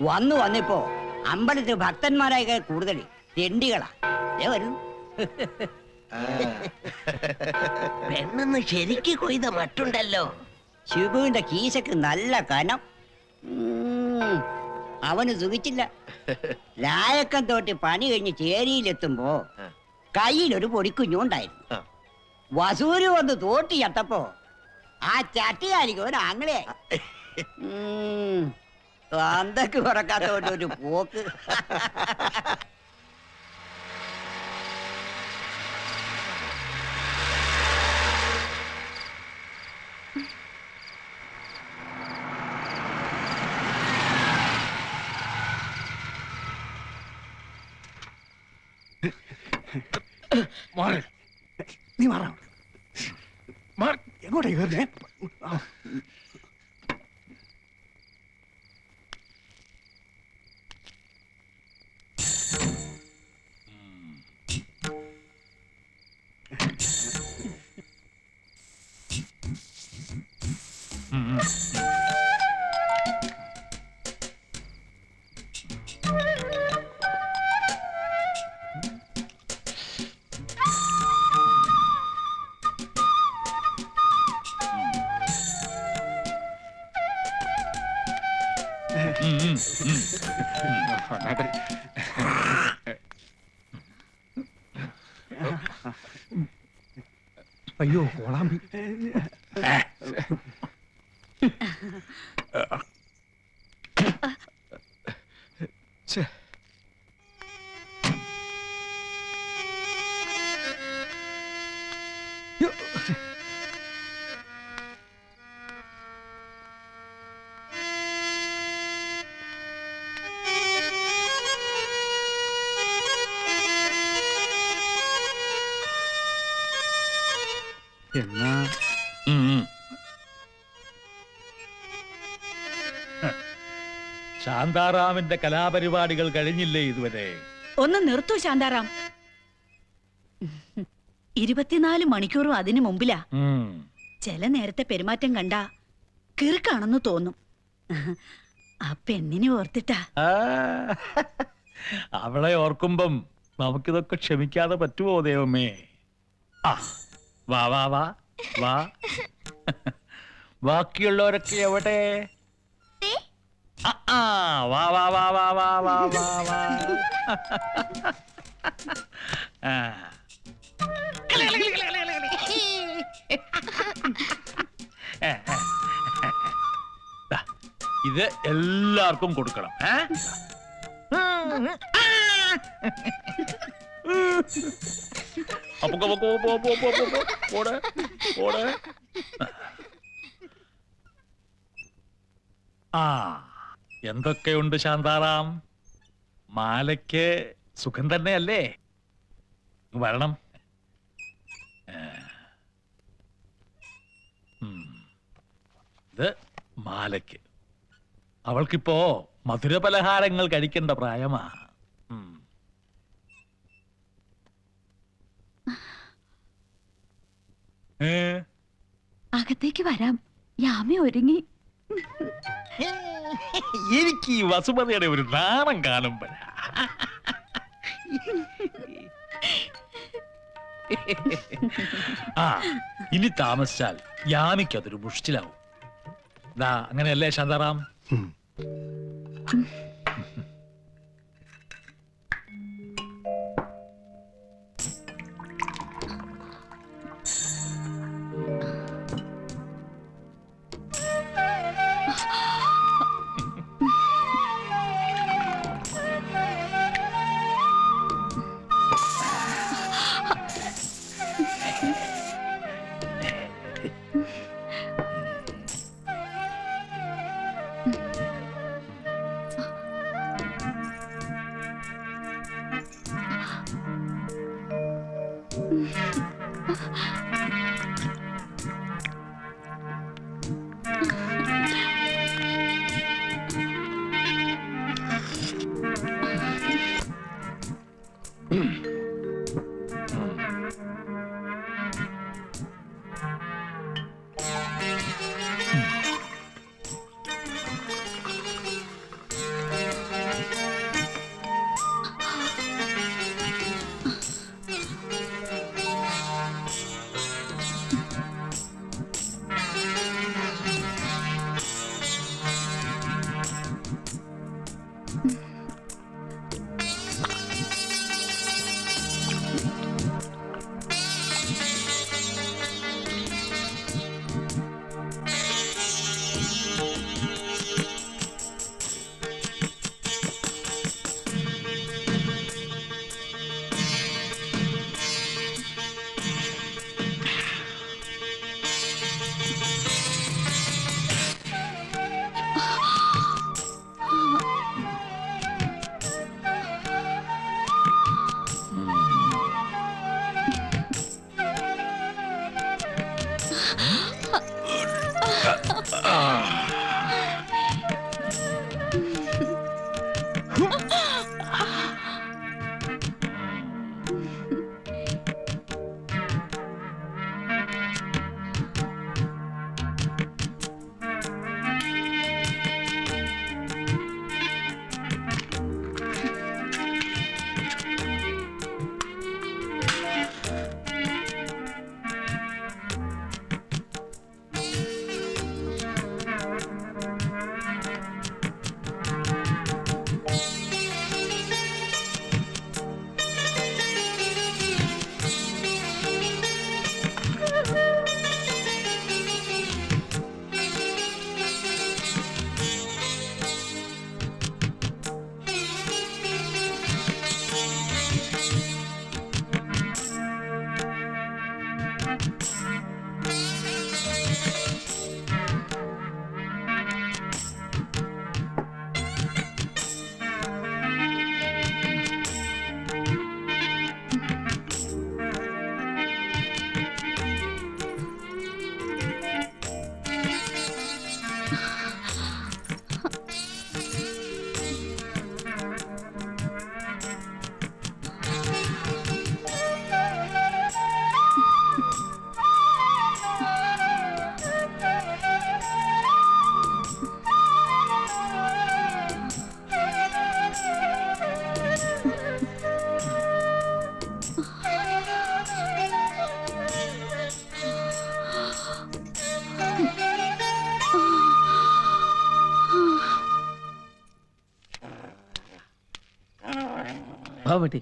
വന്നിപ്പോ അമ്പലത്തിൽ ഭക്തന്മാരായ കൂടുതൽ തെണ്ടികളാ വരൂ. പെണ്ണെന്ന് ശരിക്ക് കൊയ്ത മട്ടുണ്ടല്ലോ. ശിവുവിന്റെ കീശക്ക് നല്ല കനം. അവന് സുഖിച്ചില്ല. ലായക്കം തോട്ടി പണി കഴിഞ്ഞ് ചേരിയിലെത്തുമ്പോ കയ്യിലൊരു പൊടിക്കുഞ്ഞുണ്ടായിരുന്നു. വസൂര് വന്ന് തോട്ടി ചത്തപ്പോ ആ ചട്ടിയായിരിക്കും ഒരു ആങ്ങളെ. അന്തൊക്കെ കുറക്കാത്തോട്ട് ഒരു പോക്ക്. നീ മാറാ. എങ്ങോട്ടേ കയറുന്നേ? അയ്യോ കോളാമ്പി. എന്നാ ശാന്താറാമിന്റെ കലാപരിപാടികൾ കഴിഞ്ഞില്ലേ ഇതുവരെ? ഒന്ന് നിർത്തൂ ശാന്താറാം. 24 മണിക്കൂറും അതിനു മുമ്പിലാ. ചില നേരത്തെ പെരുമാറ്റം കണ്ട കിറുക്കാണെന്ന് തോന്നും. ആ പെണ്ണിനെ ഓർത്തിട്ടാ. അവളെ ഓർക്കുമ്പം നമുക്കിതൊക്കെ ക്ഷമിക്കാതെ പറ്റുമോ ദൈവമേ? ആ വാ വാ വാ വാ. ബാക്കിയുള്ളവരൊക്കെ എവിടെ? വാ വാ വാ വാ വാ വാ വാ വാ. ഇത് എല്ലാവർക്കും കൊടുക്കണം. എന്തൊക്കെയുണ്ട് ശാന്താറാം? മാലയ്ക്ക് സുഖം തന്നെയല്ലേ? വരണം. ഇത് മാലയ്ക്ക്. അവൾക്കിപ്പോ മധുരപലഹാരങ്ങൾ കഴിക്കേണ്ട പ്രായമാ. അകത്തേക്ക് വരാം. യാമി ഒരുങ്ങി. എനിക്ക് ഈ വസുമതിയുടെ ഒരു നാണം കാണുമ്പോഴാ. ഇനി താമസിച്ചാൽ യാമിക്കതൊരു മുഷ്ടിലാവും. അങ്ങനെയല്ലേ ശാന്താറാം? ബാബട്ടി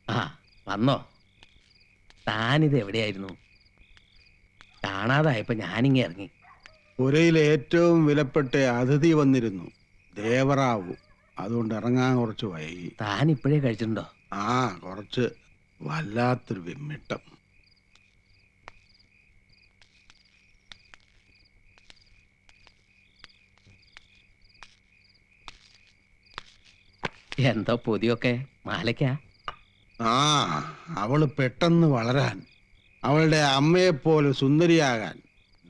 ആ വന്നോ? താനിത് എവിടെയായിരുന്നു? കാണാതായപ്പോ ഞാനിങ്ങ ഇറങ്ങി. പുരയിലെ ഏറ്റവും വിലപ്പെട്ട അതിഥി വന്നിരുന്നു, ദേവറാവു. അതുകൊണ്ട് ഇറങ്ങാൻ കുറച്ച് വൈകി. താൻ ഇപ്പോഴേ കഴിച്ചിട്ടുണ്ടോ? ആ, കുറച്ച്. വല്ലാത്തൊരു വിമ്മിട്ടം. എന്തോ പൊതിയൊക്കെ മാലയ്ക്കാ? ആ, അവള് പെട്ടെന്ന് വളരാൻ, അവളുടെ അമ്മയെപ്പോലെ സുന്ദരിയാകാൻ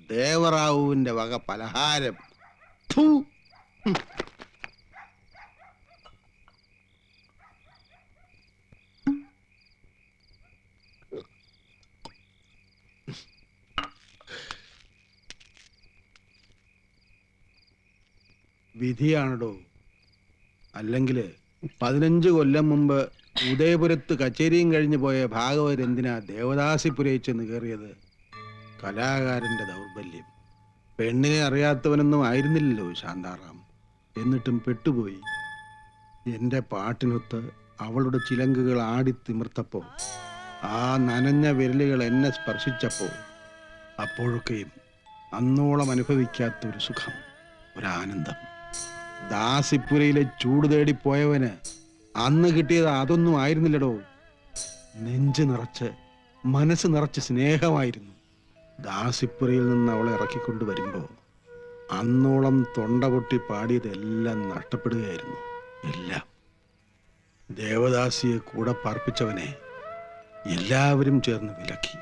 ദേവറാവുവിന്റെ വക പലഹാരം. ഫു! വിധിയാണടോ. അല്ലെങ്കിൽ 15 കൊല്ലം മുമ്പ് ഉദയപുരത്ത് കച്ചേരിയും കഴിഞ്ഞു പോയ ഭാഗവത് എന്തിനാ ദേവദാസിപുരയിൽ ചെന്ന് കയറിയത്? കലാകാരന്റെ ദൗർബല്യം. പെണ്ണിനെ അറിയാത്തവനൊന്നും ആയിരുന്നില്ലല്ലോ ശാന്താറാം. എന്നിട്ടും പെട്ടുപോയി. എന്റെ പാട്ടിനൊത്ത് അവളുടെ ചിലങ്കുകൾ ആടിത്തിമിർത്തപ്പോ, ആ നനഞ്ഞ വിരലുകൾ എന്നെ സ്പർശിച്ചപ്പോ, അപ്പോഴൊക്കെയും അന്നോളം അനുഭവിക്കാത്തൊരു സുഖം, ഒരാനന്ദം. ദാസിപ്പുരയിലെ ചൂട് തേടിപ്പോയവന് അന്ന് കിട്ടിയത് അതൊന്നും ആയിരുന്നില്ലടോ. നെഞ്ച് നിറച്ച്, മനസ്സ് നിറച്ച് സ്നേഹമായിരുന്നു. ദാസിപ്പുരയിൽ നിന്ന് അവളെ ഇറക്കിക്കൊണ്ട് വരുമ്പോ അന്നോളം തൊണ്ട പൊട്ടി പാടിയതെല്ലാം നഷ്ടപ്പെടുകയായിരുന്നു. എല്ലാം. ദേവദാസിയെ കൂടെ പാർപ്പിച്ചവനെ എല്ലാവരും ചേർന്ന് വിലക്കി.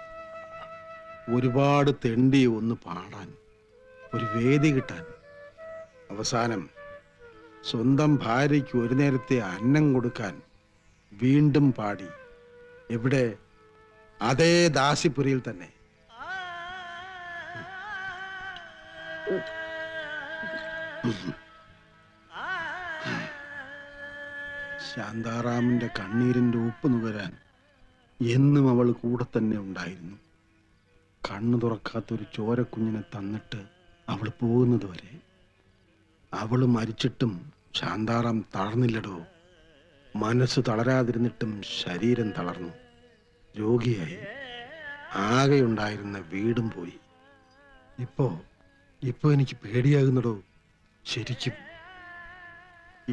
ഒരുപാട് തെണ്ടി ഒന്ന് പാടാൻ, ഒരു വേദി കിട്ടാൻ. അവസാനം സ്വന്തം ഭാര്യയ്ക്ക് ഒരു നേരത്തെ അന്നം കൊടുക്കാൻ വീണ്ടും പാടി. എവിടെ? അതേ ദാസിപുരയിൽ തന്നെ. ശാന്താറാമിന്റെ കണ്ണീരിന്റെ ഉപ്പ് നുകരാൻ എന്നും അവൾ കൂടെ തന്നെ ഉണ്ടായിരുന്നു. കണ്ണു തുറക്കാത്തൊരു ചോരക്കുഞ്ഞിനെ തന്നിട്ട് അവള് പോകുന്നത് വരെ. അവള് മരിച്ചിട്ടും ശാന്താറാം തളർന്നില്ലടോ. മനസ്സ് തളരാതിരുന്നിട്ടും ശരീരം തളർന്നു. രോഗിയായി. ആകെയുണ്ടായിരുന്ന വീടും പോയി. ഇപ്പോ എനിക്ക് പേടിയാകുന്നടോ. ശരിക്കും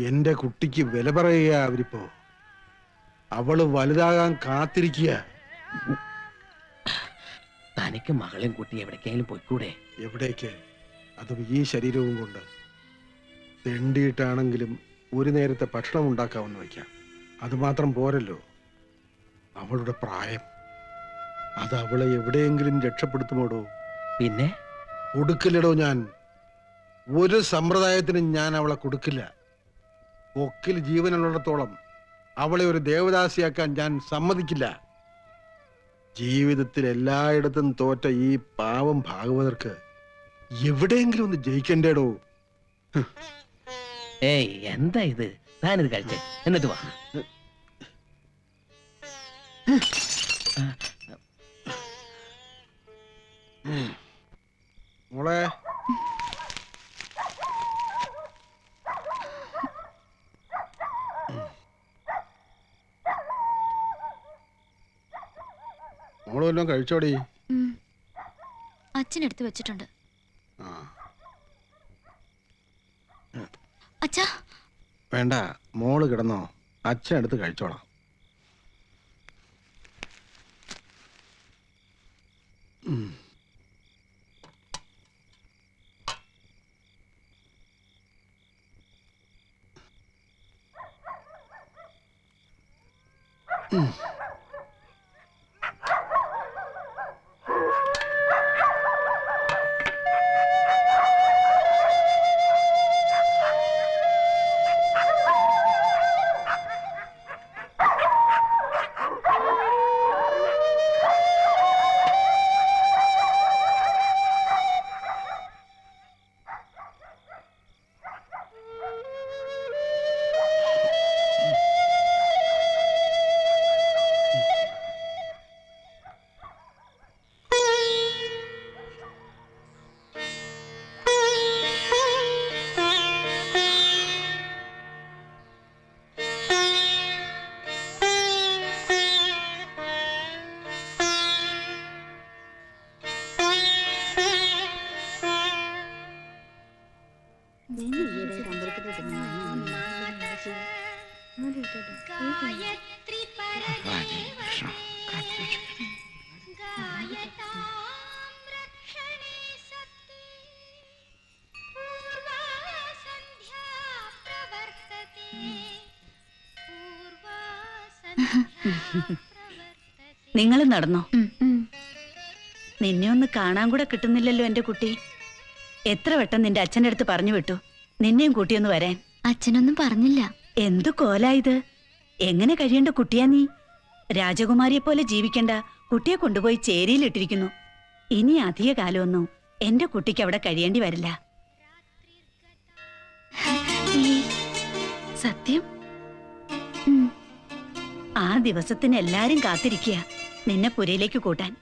എന്റെ കുട്ടിക്ക് വില പറയുക അവരിപ്പോ. അവള് വലുതാകാൻ കാത്തിരിക്കുക. തനിക്ക് മകളെയും കൂട്ടി എവിടേക്കെങ്കിലും പോയിക്കൂടെ? എവിടേക്ക്? അതും ഈ ശരീരവും കൊണ്ട്. തെണ്ടിയിട്ടാണെങ്കിലും ഒരു നേരത്തെ ഭക്ഷണം ഉണ്ടാക്കാമെന്ന് വയ്ക്കാം. അതുമാത്രം പോരല്ലോ. അവളുടെ പ്രായം അത് അവളെ എവിടെയെങ്കിലും രക്ഷപ്പെടുത്തുമോടോ? പിന്നെ കൊടുക്കില്ലടോ. ഞാൻ ഒരു സമ്പ്രദായത്തിനും ഞാൻ അവളെ കൊടുക്കില്ല. കൊക്കിൽ ജീവനുള്ളിടത്തോളം അവളെ ഒരു ദേവദാസിയാക്കാൻ ഞാൻ സമ്മതിക്കില്ല. ജീവിതത്തിൽ എല്ലായിടത്തും തോറ്റ ഈ പാവം ഭാഗവതർക്ക് എവിടെയെങ്കിലും ഒന്ന് ജയിക്കണ്ടേടോ. ഏയ് എന്താ ഇത്? താനിത് കഴിച്ചേ, എന്നിട്ട് വാ. മോളെ, മോള് വല്ലതും കഴിച്ചോടി? അച്ഛനെടുത്ത് വെച്ചിട്ടുണ്ട്. ആ അച്ഛാ, വേണ്ട, മോള് കിടന്നോ. അച്ഛനെടുത്ത് കഴിച്ചോളാം. നിങ്ങൾ നടന്നോ? നിന്നെ ഒന്ന് കാണാൻ കൂടെ കിട്ടുന്നില്ലല്ലോ എന്റെ കുട്ടി. എത്ര വട്ടം നിന്റെ അച്ഛൻ്റെ അടുത്ത് പറഞ്ഞു വിട്ടു നിന്നെയും കൂട്ടിയൊന്ന് വരാൻ. അച്ഛനൊന്നും പറഞ്ഞില്ല. എന്തു കോലായത്? എങ്ങനെ കഴിയേണ്ട കുട്ടിയാ നീ? രാജകുമാരിയെ പോലെ ജീവിക്കണ്ട കുട്ടിയെ കൊണ്ടുപോയി ചേരിയിലിട്ടിരിക്കുന്നു. ഇനി അധിക കാലമൊന്നും എന്റെ കുട്ടിക്ക് അവിടെ കഴിയേണ്ടി വരില്ല. സത്യം? ആ ദിവസത്തിന് എല്ലാരും കാത്തിരിക്കുക നിന്നെ പുരയിലേക്ക് കൂട്ടാൻ.